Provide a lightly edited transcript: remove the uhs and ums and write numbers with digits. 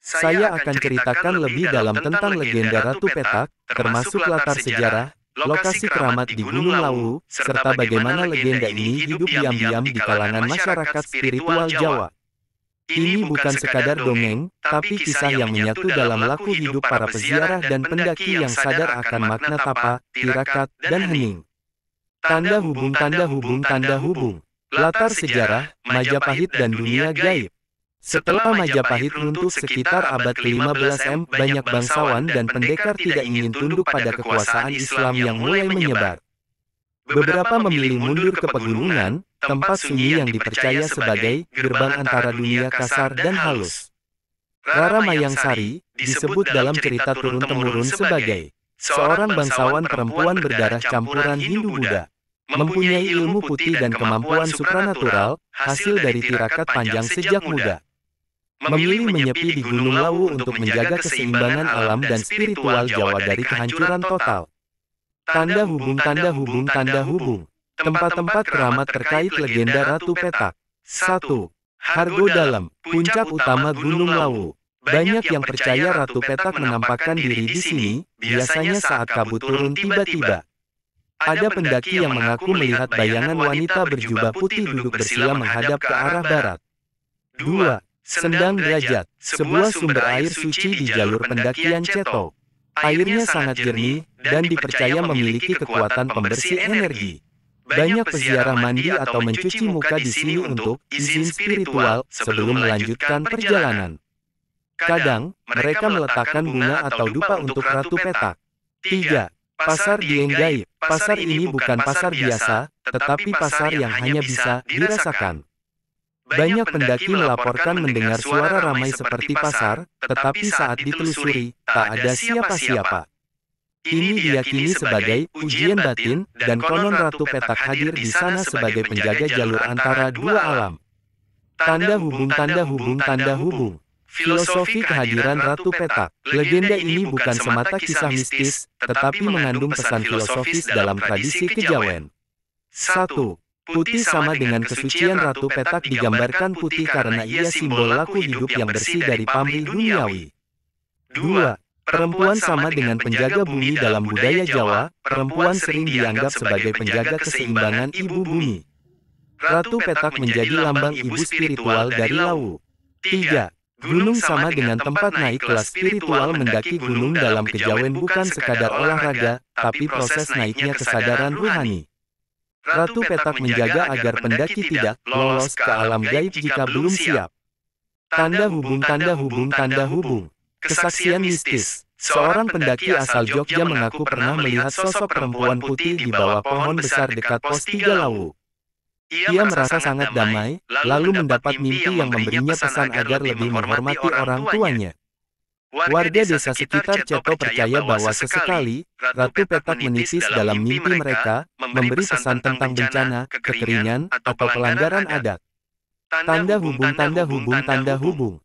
Saya akan ceritakan lebih dalam tentang legenda Ratu Petak, termasuk latar sejarah, lokasi keramat di Gunung Lawu, serta bagaimana legenda ini hidup diam-diam di kalangan masyarakat spiritual Jawa. Ini bukan sekadar dongeng, tapi kisah yang menyatu dalam laku hidup para peziarah dan pendaki yang sadar akan makna tapa, tirakat, dan hening. Tanda hubung, tanda hubung, tanda hubung. Latar sejarah, Majapahit dan dunia gaib. Setelah Majapahit runtuh sekitar abad ke-15 M, banyak bangsawan dan pendekar tidak ingin tunduk pada kekuasaan Islam yang mulai menyebar. Beberapa memilih mundur ke pegunungan, tempat sunyi yang dipercaya sebagai gerbang antara dunia kasar dan halus. Rara Mayangsari disebut dalam cerita turun-temurun sebagai seorang bangsawan perempuan berdarah campuran Hindu-Buddha. Mempunyai ilmu putih dan kemampuan supranatural, hasil dari tirakat panjang sejak muda. Memilih menyepi di Gunung Lawu untuk menjaga keseimbangan alam dan spiritual Jawa dari kehancuran total. Tanda hubung, tanda hubung, tanda hubung. Tempat-tempat keramat terkait legenda Ratu Petak. 1. Hargo Dalam, puncak utama Gunung Lawu. Banyak yang percaya Ratu Petak menampakkan diri di sini, biasanya saat kabut turun tiba-tiba. Ada pendaki yang mengaku melihat bayangan wanita berjubah putih duduk bersila menghadap ke arah barat. 2. Sendang Derajat, sebuah sumber air suci di jalur pendakian Ceto. Airnya sangat jernih, dan dipercaya memiliki kekuatan pembersih energi. Banyak peziarah mandi atau mencuci muka di sini untuk izin spiritual sebelum melanjutkan perjalanan. Kadang, mereka meletakkan bunga atau dupa untuk Ratu Petak. 3. Pasar Dieng Gaib. Pasar ini bukan pasar biasa, tetapi pasar yang hanya bisa dirasakan. Banyak pendaki melaporkan mendengar suara ramai seperti pasar, tetapi saat ditelusuri, tak ada siapa-siapa. Ini diyakini sebagai ujian batin, dan konon Ratu Petak hadir di sana sebagai penjaga jalur antara dua alam. Tanda hubung, tanda hubung, tanda hubung. Filosofi kehadiran Ratu Petak. Legenda ini bukan semata kisah mistis, tetapi mengandung pesan filosofis dalam tradisi kejawen. 1. Putih sama dengan kesucian Ratu Petak digambarkan putih karena ia simbol laku hidup yang bersih dari pamrih duniawi. 2. Perempuan sama dengan penjaga bumi dalam budaya Jawa, perempuan sering dianggap sebagai penjaga keseimbangan ibu bumi. Ratu Petak menjadi lambang ibu spiritual dari Lawu. 3. Gunung sama dengan tempat naik kelas spiritual. Mendaki gunung dalam kejawen bukan sekadar olahraga, tapi proses naiknya kesadaran ruhani. Ratu Petak menjaga agar pendaki tidak lolos ke alam gaib jika belum siap. Tanda hubung, tanda hubung, tanda hubung. Kesaksian mistis. Seorang pendaki asal Jogja mengaku pernah melihat sosok perempuan putih di bawah pohon besar dekat pos 3 Lawu. Ia merasa sangat damai, lalu mendapat mimpi yang memberinya pesan agar lebih menghormati orang tuanya. Warga desa sekitar Ceto percaya bahwa sesekali, Ratu Petak menipis dalam mimpi mereka, memberi pesan tentang bencana, kekeringan, atau pelanggaran adat. Tanda hubung, tanda hubung, tanda hubung.